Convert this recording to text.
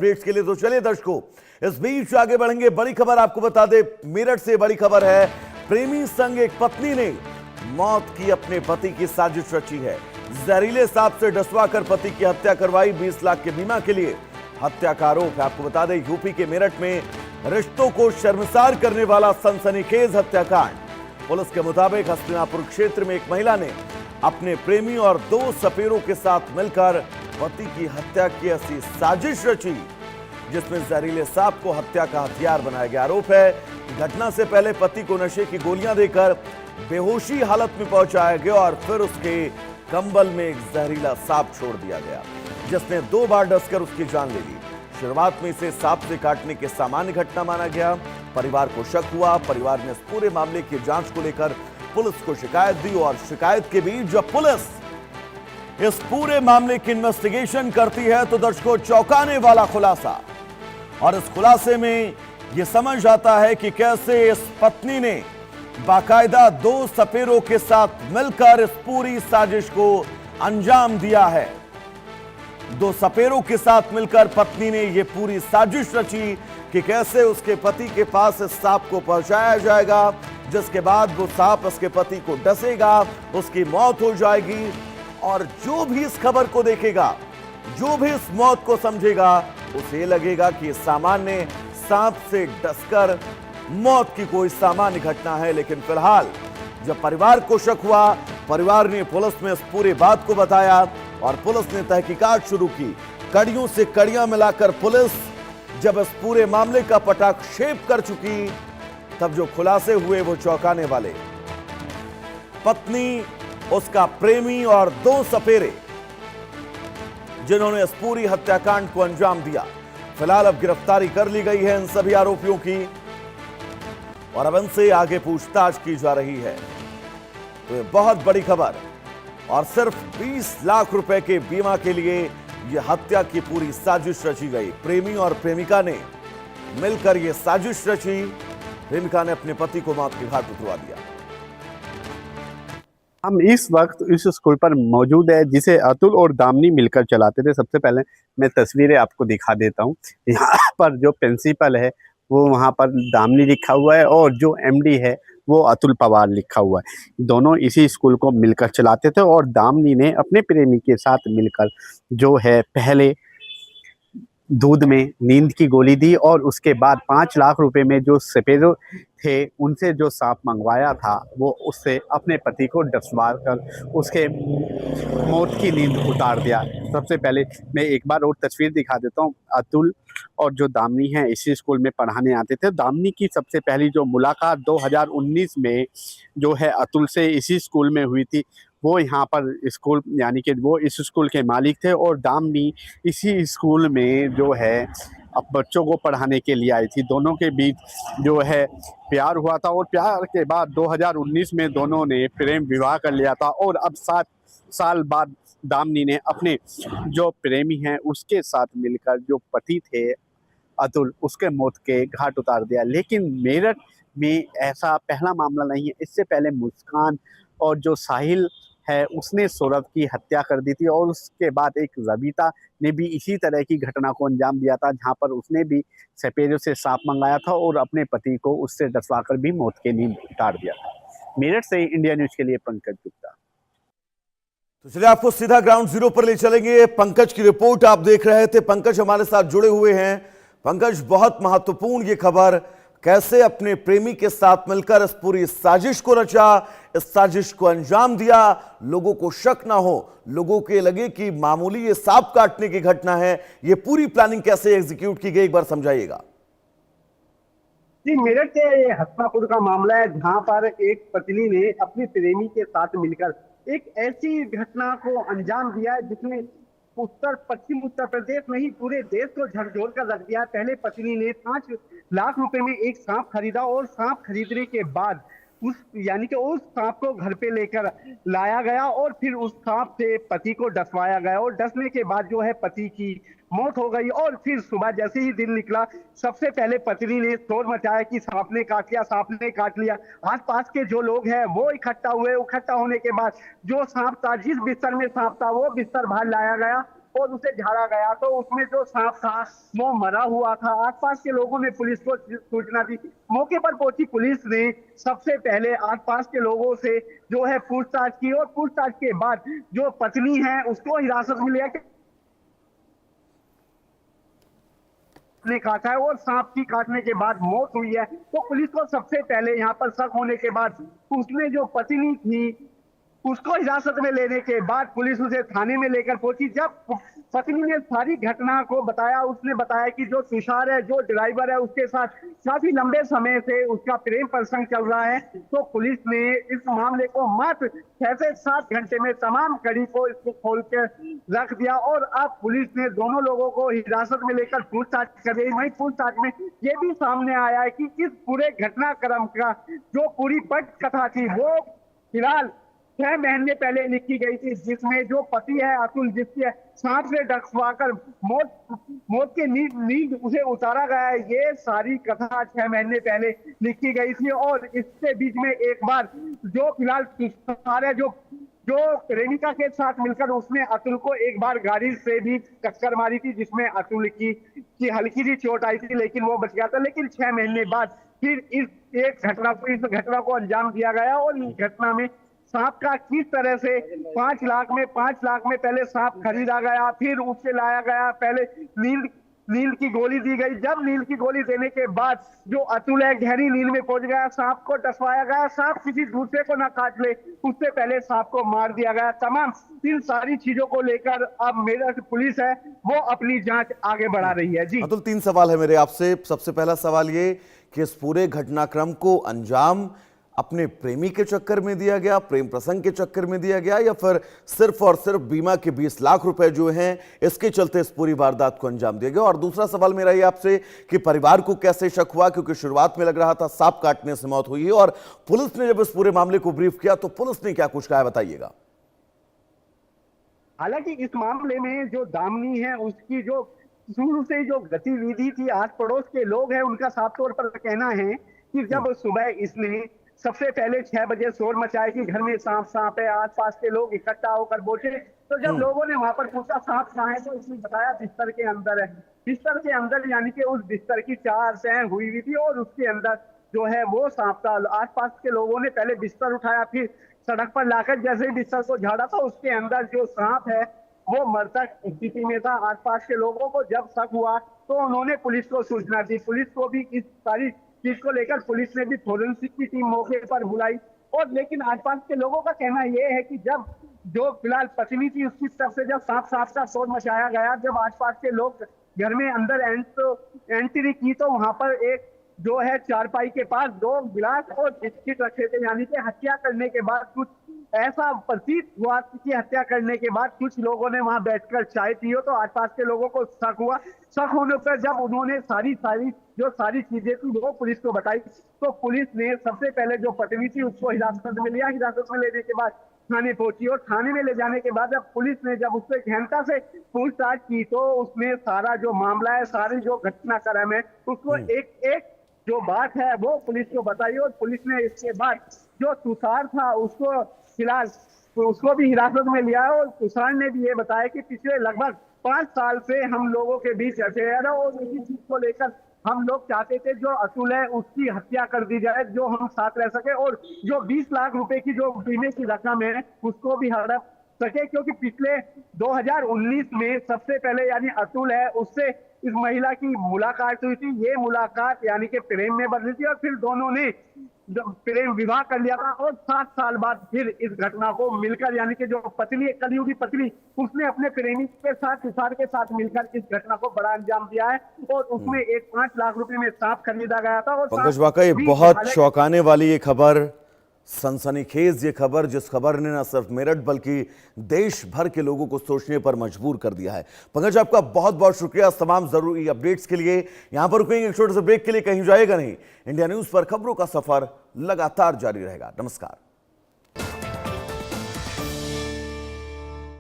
Updates के लिए तो चलिए दर्शकों, इस बीच आगे बढ़ेंगे। बड़ी खबर आपको बता दे, मेरठ से बड़ी खबर है। प्रेमी संग एक पत्नी ने मौत की अपने पति की साजिश रची है। जहरीले सांप से डसवा कर पति की हत्या करवाई। 20 लाख के बीमा के लिए हत्या का आरोप है। आपको बता दें, यूपी के मेरठ में रिश्तों को शर्मसार करने वाला सनसनीखेज हत्याकांड। पुलिस के मुताबिक हस्तिनापुर क्षेत्र में एक महिला ने अपने प्रेमी और 2 सपेरों के साथ मिलकर पति की हत्या की ऐसी साजिश रची, जिसमें जहरीले सांप को हत्या का हथियार बनाया गया। आरोप है कि घटना से पहले पति को नशे की गोलियां देकर बेहोशी हालत में पहुंचाया गया और फिर उसके कंबल में एक जहरीला सांप छोड़ दिया गया, जिसने 2 बार डसकर उसकी जान ले ली। शुरुआत में इसे सांप से काटने के सामान्य घटना माना गया। परिवार को शक हुआ। परिवार ने इस पूरे मामले की जांच को लेकर पुलिस को शिकायत दी और शिकायत के बीच जब पुलिस इस पूरे मामले की इन्वेस्टिगेशन करती है तो दर्शकों, चौंकाने वाला खुलासा। और इस खुलासे में यह समझ आता है कि कैसे इस पत्नी ने बाकायदा 2 सपेरों के साथ मिलकर इस पूरी साजिश को अंजाम दिया है। 2 सपेरों के साथ मिलकर पत्नी ने यह पूरी साजिश रची कि कैसे उसके पति के पास इस सांप को पहुंचाया जाएगा, जिसके बाद वो सांप उसके पति को डसेगा, उसकी मौत हो जाएगी। और जो भी इस खबर को देखेगा, जो भी इस मौत को समझेगा, उसे लगेगा कि सामान्य सांप से डसकर मौत की कोई सामान्य घटना है। लेकिन फिलहाल जब परिवार को शक हुआ, परिवार ने पुलिस में इस पूरी बात को बताया और पुलिस ने तहकीकात शुरू की। कड़ियों से कड़ियां मिलाकर पुलिस जब इस पूरे मामले का पटाक्षेप कर चुकी, तब जो खुलासे हुए वो चौंकाने वाले। पत्नी, उसका प्रेमी और 2 सपेरे जिन्होंने इस पूरी हत्याकांड को अंजाम दिया। फिलहाल अब गिरफ्तारी कर ली गई है इन सभी आरोपियों की और अब इनसे आगे पूछताछ की जा रही है। तो ये बहुत बड़ी खबर। और सिर्फ 20 लाख रुपए के बीमा के लिए यह हत्या की पूरी साजिश रची गई। प्रेमी और प्रेमिका ने मिलकर यह साजिश रची। प्रेमिका ने अपने पति को मौत के घाट उतरवा दिया। हम इस वक्त इस स्कूल पर मौजूद है जिसे अतुल और दामिनी मिलकर चलाते थे। सबसे पहले मैं तस्वीरें आपको दिखा देता हूँ। यहाँ पर जो प्रिंसिपल है वो वहाँ पर दामिनी लिखा हुआ है और जो एमडी है वो अतुल पवार लिखा हुआ है। दोनों इसी स्कूल को मिलकर चलाते थे और दामिनी ने अपने प्रेमी के साथ मिलकर जो है पहले दूध में नींद की गोली दी और उसके बाद 5 लाख रुपए में जो सपेरे थे उनसे जो सांप मंगवाया था वो उससे अपने पति को डसवा कर उसके मौत की नींद उतार दिया। सबसे पहले मैं एक बार और तस्वीर दिखा देता हूँ। अतुल और जो दामिनी हैं इसी स्कूल में पढ़ाने आते थे। दामिनी की सबसे पहली जो मुलाकात 2019 में जो है अतुल से इसी स्कूल में हुई थी। वो यहाँ पर स्कूल यानी कि वो इस स्कूल के मालिक थे और दामिनी इसी स्कूल में जो है अब बच्चों को पढ़ाने के लिए आई थी। दोनों के बीच जो है प्यार हुआ था और प्यार के बाद 2019 में दोनों ने प्रेम विवाह कर लिया था और अब 7 साल बाद दामिनी ने अपने जो प्रेमी हैं उसके साथ मिलकर जो पति थे अतुल, उसके मौत के घाट उतार दिया। लेकिन मेरठ में ऐसा पहला मामला नहीं है। इससे पहले मुस्कान और जो साहिल है उसने सौरभ की हत्या कर दी थी और उसके बाद एक रविता ने भी इसी तरह की घटना को अंजाम दिया था, जहां पर उसने भी सपेरों से सांप मंगाया था और अपने पति को उससे डसवाकर भी मौत की नींद उतार दिया था। मेरठ से इंडिया न्यूज के लिए पंकज गुप्ता। तो चलिए आपको सीधा ग्राउंड जीरो पर ले चलेंगे। पंकज की रिपोर्ट आप देख रहे थे। पंकज हमारे साथ जुड़े हुए हैं। पंकज, बहुत महत्वपूर्ण ये खबर, कैसे अपने प्रेमी के साथ मिलकर इस पूरी साजिश को रचा, इस साजिश को अंजाम दिया, लोगों को शक ना हो, लोगों के लगे कि मामूली ये सांप काटने की घटना है। ये पूरी प्लानिंग कैसे एग्जीक्यूट की गई, एक बार समझाइएगा। जी, मेरठ के हस्तिनापुर का मामला है जहां पर एक पत्नी ने अपने प्रेमी के साथ मिलकर एक ऐसी घटना को अंजाम दिया है जिसमें पश्चिम उत्तर प्रदेश नहीं पूरे देश को झकझोर कर रख दिया। पहले पत्नी ने 5 लाख रुपए में एक सांप खरीदा और सांप खरीदने के बाद उस सांप को घर पे लेकर लाया गया और फिर उस सांप से पति को डसवाया गया और डसने के बाद जो है पति की मौत हो गई। और फिर सुबह जैसे ही दिन निकला, सबसे पहले पत्नी ने शोर मचाया कि सांप ने काट लिया, सांप ने काट लिया। आसपास के जो लोग हैं वो इकट्ठा हुए। इकट्ठा होने के बाद जो सांप था, जिस बिस्तर में सांप था, वो बिस्तर बाहर लाया गया और उसे झाड़ा गया, तो उसमें जो सांप था वो मरा हुआ था। आसपास के लोगों ने पुलिस को सूचना दी। मौके पर पहुंची पुलिस ने सबसे पहले आसपास के लोगों से जो है पूछताछ की, और पूछताछ के बाद जो पत्नी है उसको हिरासत में लिया कि ने काटा है और सांप की काटने के बाद मौत हुई है। तो पुलिस को सबसे पहले यहाँ पर शक होने के बाद उसने जो पत्नी थी उसको हिरासत में लेने के बाद पुलिस उसे थाने में लेकर पहुंची। जब पत्नी ने सारी घटना को बताया, उसने बताया कि जो तुषार है, जो ड्राइवर है, उसके साथ काफी लंबे समय से उसका प्रेम प्रसंग चल रहा है। तो पुलिस ने इस मामले को मात्र 6 से 7 घंटे में तमाम कड़ी को इसको खोल कर रख दिया, और अब पुलिस ने दोनों लोगों को हिरासत में लेकर पूछताछ कर रही। वहीं पूछताछ में ये भी सामने आया है कि इस पूरे घटनाक्रम का जो पूरी पट कथा थी वो फिलहाल 6 महीने पहले लिखी गई थी, जिसमें जो पति है अतुल, जिसके सांप से डसवाकर मौत के नींद उसे उतारा गया है, ये सारी कथा 6 महीने पहले लिखी गई थी। और इसके बीच में एक बार जो फिलहाल सारे जो प्रेमिका के साथ मिलकर उसने अतुल को एक बार गाड़ी से भी टक्कर मारी थी, जिसमें अतुल की हल्की सी चोट आई थी, लेकिन वो बच गया था। लेकिन 6 महीने बाद फिर इस घटना को अंजाम दिया गया, और इस घटना में सांप का किस तरह से 5 लाख में पहले सांप खरीदा गया, फिर उसे लाया गया, पहले नींद की गोली दी गई। जब नींद की गोली देने के बाद जो अतुल है गहरी नींद में पहुंच गया, सांप को डसवाया गया, सांप किसी दूसरे को ना काट ले उससे पहले सांप को मार दिया गया। तमाम इन सारी चीजों को लेकर अब मेरठ पुलिस है वो अपनी जांच आगे बढ़ा रही है। जी अतुल, 3 सवाल है मेरे आपसे। सबसे पहला सवाल ये कि इस पूरे घटनाक्रम को अंजाम अपने प्रेमी के चक्कर में दिया गया, प्रेम प्रसंग के चक्कर में दिया गया, या फिर सिर्फ और सिर्फ बीमा के 20 लाख रुपए जो हैं इसके चलते इस पूरी वारदात को अंजाम दिया गया? और दूसरा सवाल मेरा ये आपसे कि परिवार को कैसे शक हुआ, क्योंकि शुरुआत में लग रहा था सांप काटने से मौत हुई है, और पुलिस ने जब इस पूरे मामले को ब्रीफ किया तो पुलिस ने क्या कुछ कहा, बताइएगा। हालांकि इस मामले में जो दामिनी है उसकी जो शुरू से जो गतिविधि थी, आस पड़ोस के लोग हैं उनका साफ तौर पर कहना है कि जब सुबह इसने सबसे पहले 6 बजे शोर मचाया कि घर में सांप है, आसपास के लोग इकट्ठा होकर पहुंचे, तो जब लोगों ने वहां पर पूछा सांप कहाँ है, तो उसने बताया बिस्तर के अंदर है। बिस्तर के अंदर यानी कि उस बिस्तर की 4 तह हुई हुई थी और उसके अंदर जो है वो सांप था। आसपास के लोगों ने पहले बिस्तर उठाया, फिर सड़क पर लाकर जैसे ही बिस्तर को झाड़ा तो उसके अंदर जो सांप है वो मृतक स्थिति में था। आसपास के लोगों को जब शक हुआ तो उन्होंने पुलिस को सूचना दी। पुलिस को भी इस सारी चीज को लेकर पुलिस ने भी फोरेंसिक की टीम मौके पर बुलाई, और लेकिन आसपास के लोगों का कहना यह है कि जब जो फिलहाल पत्नी थी उसकी तरफ से जब सांप का शोर मचाया गया, जब आसपास के लोग घर में अंदर एंट्री की तो वहां पर एक जो है चारपाई के पास 2 गिलास और बिस्किट रखे थे, यानी कि हत्या करने के बाद कुछ ऐसा प्रतीत हुआ कि हत्या करने के बाद कुछ लोगों ने वहां बैठकर चाय पी हो, तो आसपास के लोगों को शक हुआ। शक होने पर जब उन्होंने सारी चीजें थी वो पुलिस को बताई, तो पुलिस ने सबसे पहले जो पत्नी थी उसको हिरासत में लिया। हिरासत में लेने के बाद थाने पहुंची, और थाने में ले जाने के बाद जब पुलिस ने जब उससे गहनता से पूछताछ की तो उसने सारा जो मामला है, सारी जो घटनाक्रम है उसको एक जो बात है वो पुलिस को बताई, और पुलिस ने इसके बाद जो तुषार था उसको फिलहाल उसको भी हिरासत में लिया है। और तुषार ने भी ये बताया कि पिछले लगभग 5 साल से हम लोगों के बीच अफेयर है, और इसी चीज को लेकर हम लोग चाहते थे जो अतुल है उसकी हत्या कर दी जाए, जो हम साथ रह सके, और जो 20 लाख रुपए की जो बीमे की रकम है उसको भी हड़प सके, क्योंकि पिछले 2019 में सबसे पहले यानी अतुल है उससे इस महिला की मुलाकात हुई थी। ये मुलाकात यानी कि प्रेम में बदली थी, और फिर दोनों ने प्रेम विवाह कर लिया था, और 7 साल बाद फिर इस घटना को मिलकर यानी कि जो पत्नी कलयुगी पत्नी उसने अपने प्रेमी के साथ तुषार के साथ मिलकर इस घटना को बड़ा अंजाम दिया है, और उसमें एक 5 लाख रुपए में सांप खरीदा गया था। और पंकज, वाकई बहुत चौंकाने वाली ये खबर, सनसनीखेज ये खबर, जिस खबर ने न सिर्फ मेरठ बल्कि देश भर के लोगों को सोचने पर मजबूर कर दिया है। पंकज, आपका बहुत बहुत शुक्रिया तमाम जरूरी अपडेट्स के लिए। यहां पर रुकेंगे एक छोटे से ब्रेक के लिए, कहीं जाएगा नहीं। इंडिया न्यूज पर खबरों का सफर लगातार जारी रहेगा। नमस्कार।